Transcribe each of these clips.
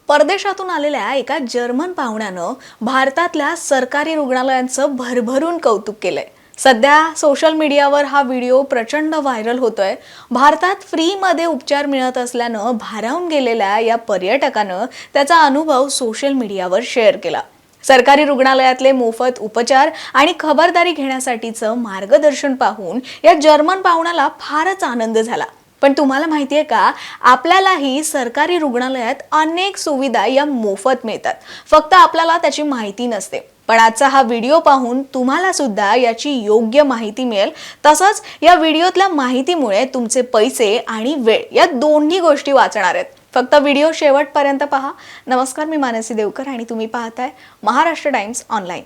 परदेशातून आलेल्या एका जर्मन पाहुण्यानं भारतातल्या सरकारी रुग्णालयांचं भरभरून कौतुक केलंय। सध्या सोशल मीडियावर हा व्हिडिओ प्रचंड व्हायरल होतोय। भारतात फ्रीमध्ये उपचार मिळत असल्यानं भारावून गेलेल्या या पर्यटकानं त्याचा अनुभव सोशल मीडियावर शेअर केला। सरकारी रुग्णालयातले मोफत उपचार आणि खबरदारी घेण्यासाठीचं मार्गदर्शन पाहून या जर्मन पाहुण्याला फारच आनंद झाला। पण तुम्हाला माहिती आहे का, आपल्यालाही सरकारी रुग्णालयात अनेक सुविधा या मोफत मिळतात, फक्त आपल्याला त्याची माहिती नसते। पण आजचा हा व्हिडिओ पाहून तुम्हाला सुद्धा याची योग्य माहिती मिळेल। तसंच या व्हिडिओतल्या माहितीमुळे तुमचे पैसे आणि वेळ या दोन्ही गोष्टी वाचणार आहेत। फक्त व्हिडिओ शेवटपर्यंत पहा। नमस्कार, मी मानसी देवकर आणि तुम्ही पाहताय महाराष्ट्र टाइम्स ऑनलाइन।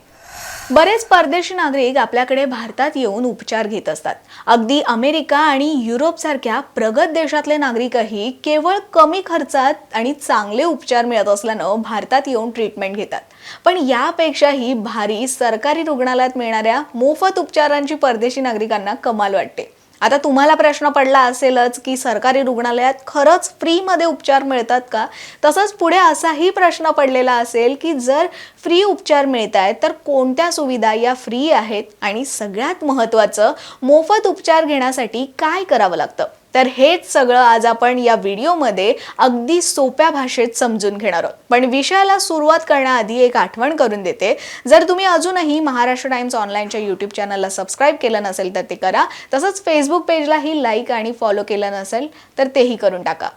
बरेच परदेशी नागरिक आपल्याकडे भारतात येऊन उपचार घेत असतात। अगदी अमेरिका आणि युरोप सारख्या प्रगत देशातले नागरिकही केवळ कमी खर्चात आणि चांगले उपचार मिळत असल्यानं भारतात येऊन ट्रीटमेंट घेतात। पण यापेक्षाही भारी सरकारी रुग्णालयात मिळणाऱ्या मोफत उपचारांची परदेशी नागरिकांना कमाल वाटते। आता तुम्हाला प्रश्न पडला असेलच की सरकारी रुग्णालयात खरंच फ्रीमध्ये उपचार मिळतात का? तसंच पुढे असाही प्रश्न पडलेला असेल की जर फ्री उपचार मिळतायत तर कोणत्या सुविधा या फ्री आहेत आणि सगळ्यात महत्त्वाचं, मोफत उपचार घेण्यासाठी काय करावं लागतं? तर हेच सगळं आज आपण या व्हिडिओमध्ये अगदी सोप्या भाषेत समजून घेणार आहोत। पण विषयाला सुरुवात करण्याआधी एक आठवण करून देते, जर तुम्ही अजूनही महाराष्ट्र टाइम्स ऑनलाइनच्या यूट्यूब चॅनलला सबस्क्राइब केलं नसेल तर ते करा। तसंच फेसबुक पेजलाही लाईक आणि फॉलो केलं नसेल तर तेही करून टाका।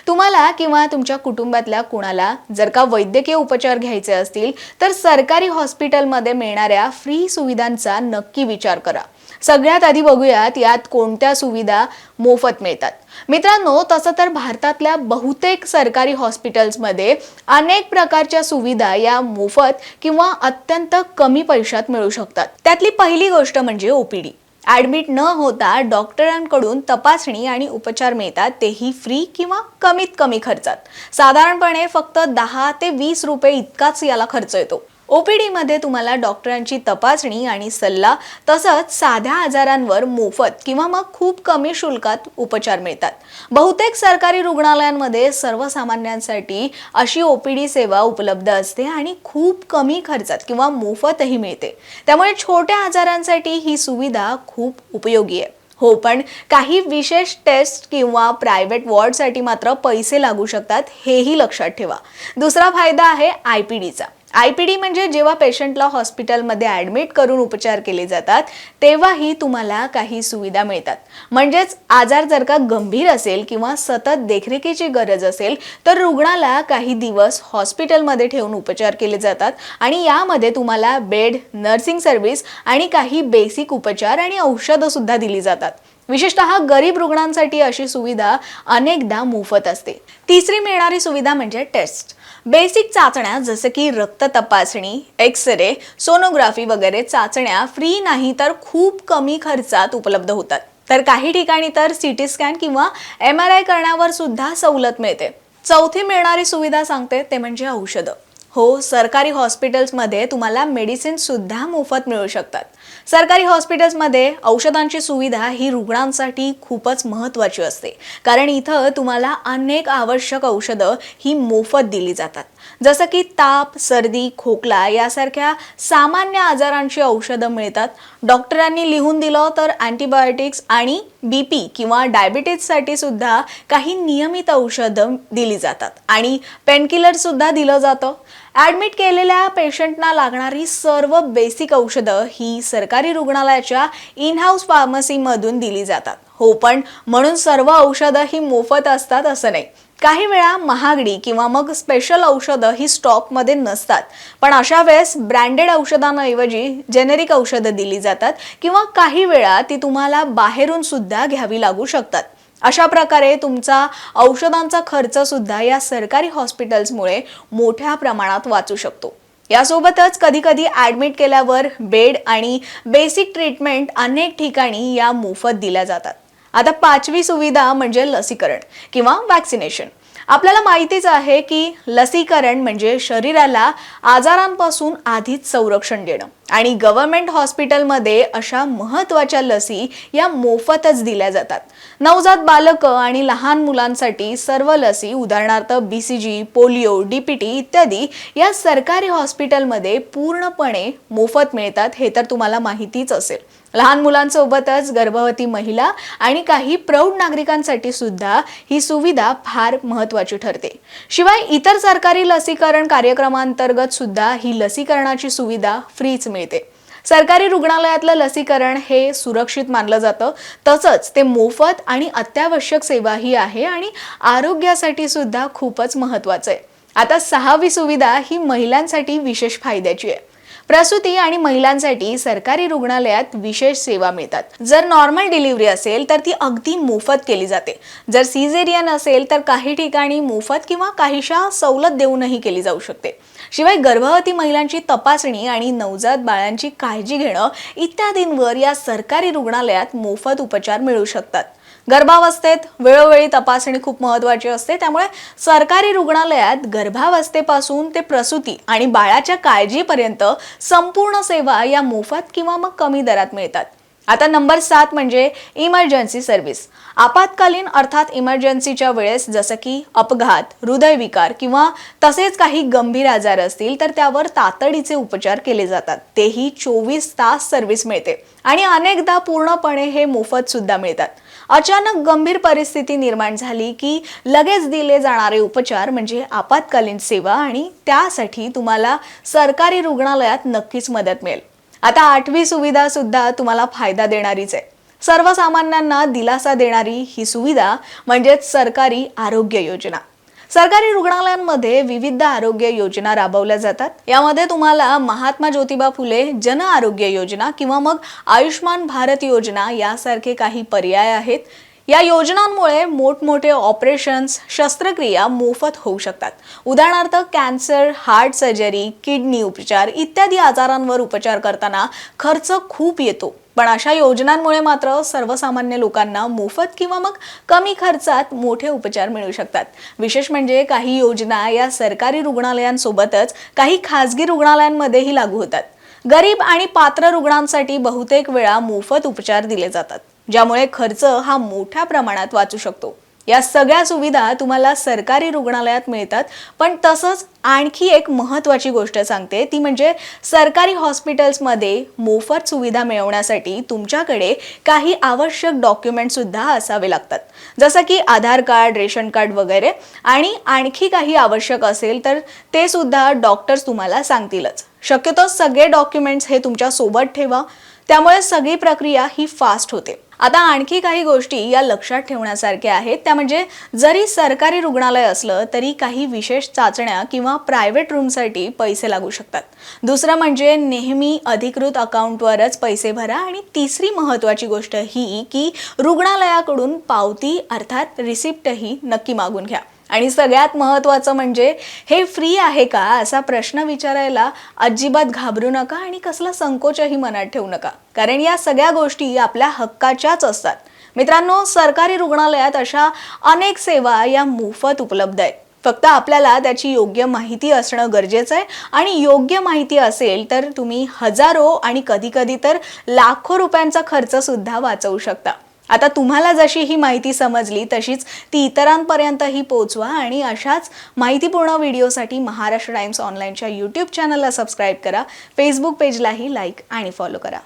तुम्हाला किंवा तुमच्या कुटुंबातल्या कुणाला जर का वैद्यकीय उपचार घ्यायचे असतील तर सरकारी हॉस्पिटलमध्ये मिळणाऱ्या फ्री सुविधांचा नक्की विचार करा। सगळ्यात आधी बघूयात यात कोणत्या सुविधा मोफत मिळतात। मित्रांनो, तसं तर भारतातल्या बहुतेक सरकारी हॉस्पिटल्समध्ये अनेक प्रकारच्या सुविधा या मोफत किंवा अत्यंत कमी पैशात मिळू शकतात। त्यातली पहिली गोष्ट म्हणजे ओपीडी। ॲडमिट न होता डॉक्टरांकडून तपासणी आणि उपचार मिळतात, तेही फ्री किंवा कमीत कमी खर्चात। साधारणपणे फक्त 10 ते 20 रुपये इतकाच याला खर्च येतो। ओपीडी मध्ये तुम्हाला डॉक्टरांची तपासणी आणि सल्ला तसंच साध्या आजारांवर मोफत किंवा मग खूप कमी शुल्कात उपचार मिळतात। बहुतेक सरकारी रुग्णालयांमध्ये सर्वसामान्यांसाठी अशी ओपीडी सेवा उपलब्ध असते आणि खूप कमी खर्चात किंवा मोफतही मिळते। त्यामुळे छोट्या आजारांसाठी ही सुविधा खूप उपयोगी आहे। हो, पण काही विशेष टेस्ट किंवा प्रायव्हेट वॉर्डसाठी मात्र पैसे लागू शकतात, हेही लक्षात ठेवा। दुसरा फायदा आहे आयपीडीचा। आयपीडी म्हणजे जेव्हा पेशंटला हॉस्पिटलमध्ये ॲडमिट करून उपचार केले जातात तेव्हाही तुम्हाला काही सुविधा मिळतात। म्हणजेच आजार जर का गंभीर असेल किंवा सतत देखरेखीची गरज असेल तर रुग्णाला काही दिवस हॉस्पिटलमध्ये ठेवून उपचार केले जातात आणि यामध्ये तुम्हाला बेड, नर्सिंग सर्व्हिस आणि काही बेसिक उपचार आणि औषधं सुद्धा दिली जातात। विशेषतः गरीब रुग्णांसाठी अशी सुविधा अनेकदा मोफत असते। तिसरी मिळणारी सुविधा म्हणजे टेस्ट। बेसिक चाचण्या जसे की रक्त तपासणी, एक्स-रे, सोनोग्राफी वगैरे चाचण्या फ्री नाही तर खूप कमी खर्चात उपलब्ध होतात। तर काही ठिकाणी तर सीटी स्कॅन किंवा MRI करण्यावर सुद्धा सवलत मिळते। चौथी मिळणारी सुविधा सांगते ते म्हणजे औषधं। हो, सरकारी हॉस्पिटल्समध्ये तुम्हाला मेडिसिन सुद्धा मोफत मिळू शकतात। सरकारी हॉस्पिटल्समध्ये औषधांची सुविधा ही रुग्णांसाठी खूपच महत्त्वाची असते, कारण इथं तुम्हाला अनेक आवश्यक औषधं ही मोफत दिली जातात। जसं की ताप, सर्दी, खोकला यासारख्या सामान्य आजारांची औषधं मिळतात। डॉक्टरांनी लिहून दिलं तर अँटीबायोटिक्स आणि BP किंवा डायबिटीजसाठी सुद्धा काही नियमित औषधं दिली जातात आणि पेनकिलर सुद्धा दिलं जातं। ॲडमिट केलेल्या पेशंटना लागणारी सर्व बेसिक औषधं ही सरकारी रुग्णालयाच्या इन हाऊस फार्मसीमधून दिली जातात। हो, पण म्हणून सर्व औषधं ही मोफत असतात असं नाही। काही वेळा महागडी किंवा मग स्पेशल औषधं ही स्टॉकमध्ये नसतात, पण अशा वेळेस ब्रँडेड औषधांऐवजी जेनेरिक औषधं दिली जातात किंवा काही वेळा ती तुम्हाला बाहेरून सुद्धा घ्यावी लागू शकतात। अशा प्रकारे तुमचा औषधांचा खर्च सुद्धा या सरकारी हॉस्पिटल्समुळे मोठ्या प्रमाणात वाचू शकतो। यासोबतच कधी-कधी ॲडमिट केल्यावर बेड आणि बेसिक ट्रीटमेंट अनेक ठिकाणी या मोफत दिल्या जातात। आता पाचवी सुविधा म्हणजे लसीकरण किंवा वॅक्सिनेशन। आपल्याला माहितीच आहे की लसीकरण म्हणजे शरीराला आजारांपासून आधीच संरक्षण देणं आणि गव्हर्नमेंट हॉस्पिटलमध्ये अशा महत्त्वाच्या लसी या मोफतच दिल्या जातात. नवजात बालकं आणि लहान मुलांसाठी सर्व लसी उदाहरणार्थ BCG, पोलिओ, DPT इत्यादी या सरकारी हॉस्पिटलमध्ये पूर्णपणे मोफत मिळतात. हे तर तुम्हाला माहितीच असेल. लहान मुलांसोबतच गर्भवती महिला आणि काही प्रौढ नागरिकांसाठी सुद्धा ही सुविधा फार महत्त्वाची ठरते. शिवाय इतर सरकारी लसीकरण कार्यक्रमांतर्गत सुद्धा ही लसीकरणाची सुविधा फ्रीच मिळते. सरकारी रुग्णालयातलं लसीकरण हे सुरक्षित मानलं जातं, तसंच ते मोफत आणि अत्यावश्यक सेवाही आहे आणि आरोग्यासाठी सुद्धा खूपच महत्त्वाचं आहे. आता 6वी सुविधा ही महिलांसाठी विशेष फायद्याची आहे. प्रसूती आणि महिलांसाठी सरकारी रुग्णालयात विशेष सेवा मिळतात. जर नॉर्मल डिलिव्हरी असेल तर ती अगदी मोफत केली जाते. जर सिझेरियन असेल तर काही ठिकाणी मोफत किंवा काहीशा सवलत देऊनही केली जाऊ शकते. शिवाय गर्भवती महिलांची तपासणी आणि नवजात बाळांची काळजी घेणं इत्यादींवर या सरकारी रुग्णालयात मोफत उपचार मिळू शकतात. गर्भावस्थेत वेळोवेळी तपासणी खूप महत्त्वाची असते, त्यामुळे सरकारी रुग्णालयात गर्भावस्थेपासून ते प्रसूती आणि बाळाच्या काळजीपर्यंत संपूर्ण सेवा या मोफत किंवा मग कमी दरात मिळतात. आता नंबर 7 म्हणजे इमर्जन्सी सर्व्हिस. आपत्कालीन अर्थात इमर्जन्सीच्या वेळेस जसं की अपघात, हृदयविकार किंवा तसेच काही गंभीर आजार असतील तर त्यावर तातडीचे उपचार केले जातात. तेही 24 तास सर्व्हिस मिळते आणि अनेकदा पूर्णपणे हे मोफत सुद्धा मिळतात. अचानक गंभीर परिस्थिती निर्माण झाली की लगेच दिले जाणारे उपचार म्हणजे आपत्कालीन सेवा आणि त्यासाठी तुम्हाला सरकारी रुग्णालयात नक्कीच मदत मिळेल. आता 8वी सुविधा सुद्धा तुम्हाला फायदा देणारीच आहे. सर्वसामान्यांना दिलासा देणारी ही सुविधा म्हणजेच सरकारी आरोग्य योजना. सरकारी रुग्णालयांमध्ये विविध आरोग्य योजना राबवल्या जातात. यामध्ये तुम्हाला महात्मा ज्योतिबा फुले जन आरोग्य योजना किंवा मग आयुष्मान भारत योजना यासारखे काही पर्याय आहेत. या योजनांमुळे मोठमोठे ऑपरेशन्स, शस्त्रक्रिया मोफत होऊ शकतात. उदाहरणार्थ कॅन्सर, हार्ट सर्जरी, किडनी उपचार इत्यादी आजारांवर उपचार करताना खर्च खूप येतो. पण अशा योजनांमुळे मात्र सर्वसामान्य लोकांना मोफत किंवा मग कमी खर्चात मोठे उपचार मिळू शकतात. विशेष म्हणजे काही योजना या सरकारी रुग्णालयांसोबतच काही खासगी रुग्णालयांमध्येही लागू होतात. गरीब आणि पात्र रुग्णांसाठी बहुतेक वेळा मोफत उपचार दिले जातात, ज्यामुळे खर्च हा मोठ्या प्रमाणात वाचू शकतो. या सगळ्या सुविधा तुम्हाला सरकारी रुग्णालयात मिळतात. पण तसंच आणखी एक महत्त्वाची गोष्ट सांगते, ती म्हणजे सरकारी हॉस्पिटल्समध्ये मोफत सुविधा मिळवण्यासाठी तुमच्याकडे काही आवश्यक डॉक्युमेंट सुद्धा असावे लागतात, जसं की आधार कार्ड, रेशन कार्ड वगैरे. आणि आणखी काही आवश्यक असेल तर ते सुद्धा डॉक्टर्स तुम्हाला सांगतीलच. शक्यतो सगळे डॉक्युमेंट्स हे तुमच्या सोबत ठेवा, त्यामुळे सगळी प्रक्रिया ही फास्ट होते. आता आणखी काही गोष्टी या लक्षात ठेवण्यासारख्या आहेत, त्या म्हणजे जरी सरकारी रुग्णालय असलं तरी काही विशेष चाचण्या किंवा प्रायव्हेट रूमसाठी पैसे लागू शकतात. दुसरं म्हणजे नेहमी अधिकृत अकाउंटवरच पैसे भरा. आणि तिसरी महत्त्वाची गोष्ट ही की रुग्णालयाकडून पावती अर्थात रिसिप्टही नक्की मागून घ्या. आणि सगळ्यात महत्त्वाचं म्हणजे हे फ्री आहे का असा प्रश्न विचारायला अजिबात घाबरू नका आणि कसला संकोचही मनात ठेवू नका, कारण या सगळ्या गोष्टी आपल्या हक्काच्याच असतात. मित्रांनो, सरकारी रुग्णालयात अशा अनेक सेवा या मोफत उपलब्ध आहेत. फक्त आपल्याला त्याची योग्य माहिती असणं गरजेचं आहे. आणि योग्य माहिती असेल तर तुम्ही हजारो आणि कधी तर लाखो रुपयांचा खर्च सुद्धा वाचवू शकता. आता तुम्हाला जशी ही माहिती समजली तशीच ती इतरांपर्यंतही पोहोचवा आणि अशाच माहितीपूर्ण व्हिडिओसाठी महाराष्ट्र टाइम्स ऑनलाईनच्या YouTube चॅनलला सबस्क्राईब करा. फेसबुक पेजलाही लाईक आणि फॉलो करा.